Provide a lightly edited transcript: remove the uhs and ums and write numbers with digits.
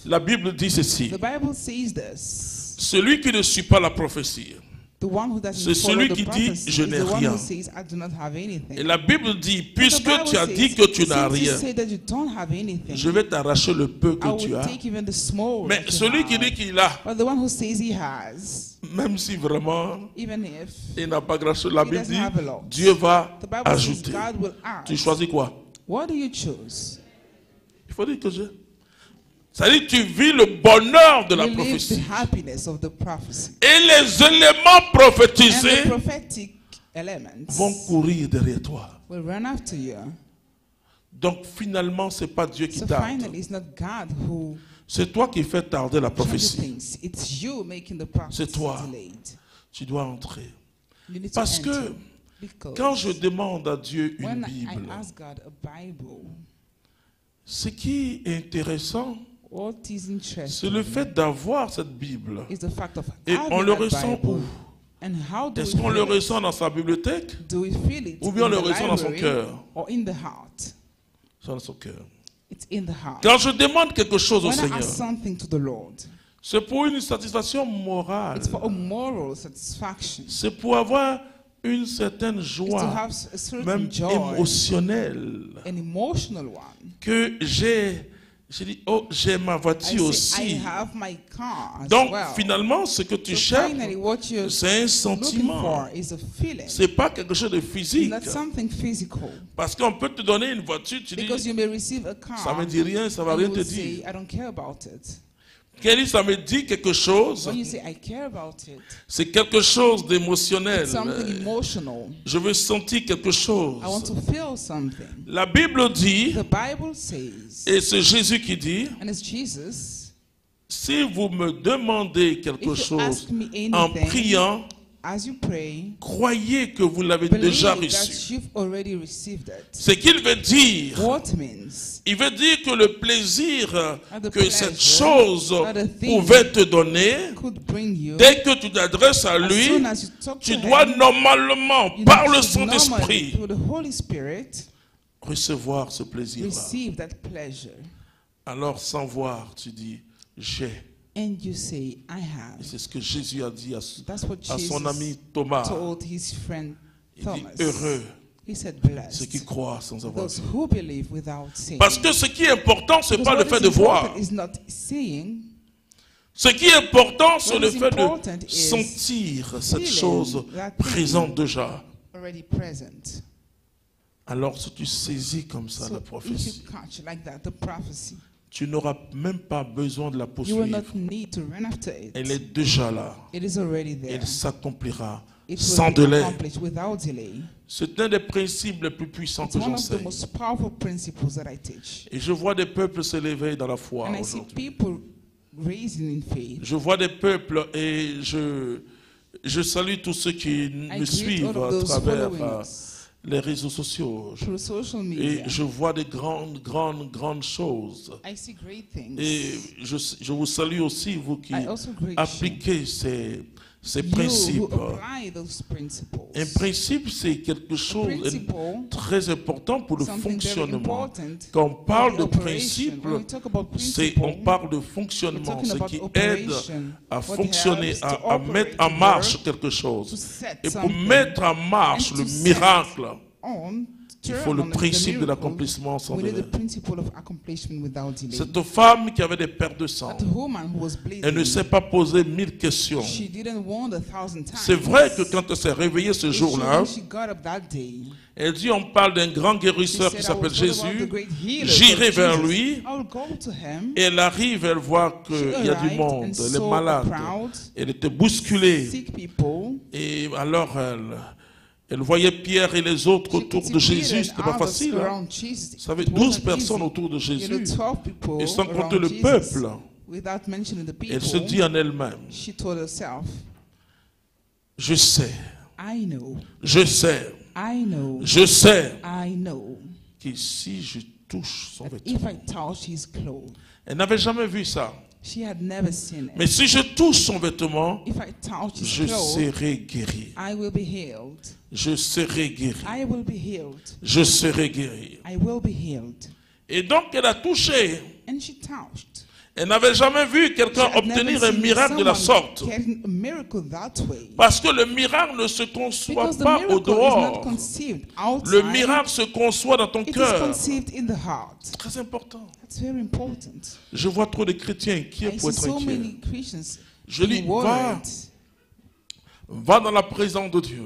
La Bible dit ceci. The Bible says this. Celui qui ne suit pas la prophétie, The one who doesn't c'est follow celui the qui dit prophecy je is n'ai the one rien. who says, I do not have anything. Et la Bible dit, The puisque Bible tu as says, dit que tu n'as since you rien, say that you don't have anything, je vais t'arracher le peu I que tu will as. take even the small Mais that you celui qui have. dit qu'il a, But the one who says he has, même si vraiment even if il n'a pas grand-chose, la he Bible doesn't dit, have a lot, Dieu va the Bible says ajouter. God will add. Tu choisis quoi? What do you choose? Il faut dire que je... Ça dit que tu vis le bonheur de la You live the prophétie. happiness of the prophecy. Et les éléments And the prophétisés prophetic elements vont courir derrière toi. will run after you. Donc finalement, ce n'est pas Dieu qui So tarde. finally, it's not God who C'est toi qui fais tarder la changes prophétie. things. It's you making the prophecy C'est toi. delayed. Tu dois entrer. You need Parce to enter. que Because quand je demande à Dieu une when Bible, I ask God a Bible, ce qui est intéressant, what is c'est interesting le fait d'avoir cette Bible. is the fact of Et having on le that ressent Bible. où? And how do Est-ce we qu'on le feel it? ressent dans sa bibliothèque? Do we feel it Ou bien on in le the ressent dans son library cœur? or in the heart? C'est dans son cœur. It's in the heart. Quand je demande quelque chose au When I Seigneur, ask something to the Lord, c'est pour une satisfaction morale. it's for a moral satisfaction. C'est pour avoir une certaine It's to joie, have a certain même joy, émotionnelle, an emotional one. que j'ai dit, oh, j'ai ma I voiture say, I aussi. have my car as Donc, well. finalement, ce que tu So cherches, finally, what you're c'est un looking sentiment. for is a feeling. C'est pas quelque chose de It's physique. not something physical. Parce qu'on peut te donner une voiture, tu dis, Because you may receive a car, ça me dit rien, ça va and rien you te will say, dire. I don't care about it. Kelly, ça me dit quelque chose. When you say, I care about it, C'est quelque chose d'émotionnel. it's something emotional. Je veux sentir quelque chose. I want to feel something. La Bible dit, The Bible says, et c'est Jésus qui dit, and it's Jesus, si vous me demandez quelque if you chose ask me en anything, priant, as you pray, croyez que vous l'avez déjà believe that reçu. you've already received it. Ce qu'il veut dire, What means? il veut dire que le plaisir the que cette pleasure, chose the thing pouvait te donner, Could bring you, dès que tu t'adresses à as lui, soon as you talk tu to dois him, normalement, you par le should normally, Saint-Esprit, through the Holy Spirit, recevoir ce plaisir-là. receive that pleasure. Alors, sans voir, tu dis, j'ai. And you say, I Et have. c'est ce que Jésus a dit That's what à son Jesus ami Thomas. told his friend Il dit, Thomas. heureux He said, ceux qui blessed, croient sans avoir those vu. who believe without seeing. Parce que ce qui est important, ce n'est Because pas le what fait is de voir. important is not seeing. Ce qui est important, c'est What le is fait important de is sentir cette feeling chose that thing. présente déjà. Already present. Alors, si tu saisis comme ça So la if you prophétie, catch like that, the prophecy, tu n'auras même pas besoin de la you will poursuivre. not need to run after it. Elle est déjà là. It is already there. Elle s'accomplira It sans will be délai. accomplished without delay. C'est un des principes les plus puissants It's que one of the j'enseigne. most powerful principles that I teach. Et je vois des peuples s'élever dans la foi And I see aujourd'hui. people raising in faith. Je vois des peuples et je salue tous ceux qui I me greet suivent all of à those travers following us les réseaux sociaux. through social Et media. je vois des grandes choses. I see great things. Et je vous salue aussi, vous qui I also greet appliquez ces you principes. who apply those principles. Un principe, c'est quelque chose de Principle, très important pour le something very fonctionnement. important Quand on parle for de the operation. principe, When we talk about c'est principle, on parle de we're fonctionnement, talking ce about qui aide operation, à what fonctionner, helps to à mettre operate, en to marche work, quelque to chose. set Et pour something, mettre en marche and le to set miracle, on, il turn faut le on the principe de miracle, l'accomplissement sans we need délai. the principle of accomplishment without delay. Cette femme qui avait des pertes de sang, That woman who was elle ne bleeding, s'est pas posé 1000 questions. she didn't want 1,000 times. C'est vrai que quand elle s'est réveillée ce It's jour-là, true, when she got up that day, elle dit, on parle d'un grand she guérisseur said, qui I s'appelle will talk about the Jésus. great healer J'irai called vers Jesus. lui. I will go to him. Et elle arrive, elle voit She qu'il y a du arrived monde, and elle est saw malade. a crowd, Elle était bousculée. sick people. Et alors, elle voyait Pierre et les autres She autour could de see Peter Jésus. and C'était pas others facile. Hein? around Jesus. Vous savez, It 12 wasn't personnes easy. autour de You know, Jésus. 12 people Et sans around compter le Jesus, peuple. without mentioning the people, Elle se dit en elle-même, she told herself, je sais, I know, je sais, I know, je sais I know que si je touche son that vêtement. if I touch his clothes, Elle n'avait jamais vu ça. she had never seen it. Mais si je touche son vêtement, If I touch his je clothes, serai guéri. I will be healed. Je serai guéri. I will be healed. Je serai guéri. I will be healed. Et donc elle a touché. And she touched. Elle n'avait jamais vu quelqu'un She had never obtenir un seen miracle de la someone sorte. getting a miracle that way. Parce que le miracle ne se conçoit Because the pas au miracle is not dehors. conceived Le outside. miracle se conçoit dans ton It is cœur. conceived in the heart. Très important. That's very important. Je vois trop de chrétiens inquiets I pour see être so inquiets. many Christians Je dis, being worried. va dans la présence de Dieu.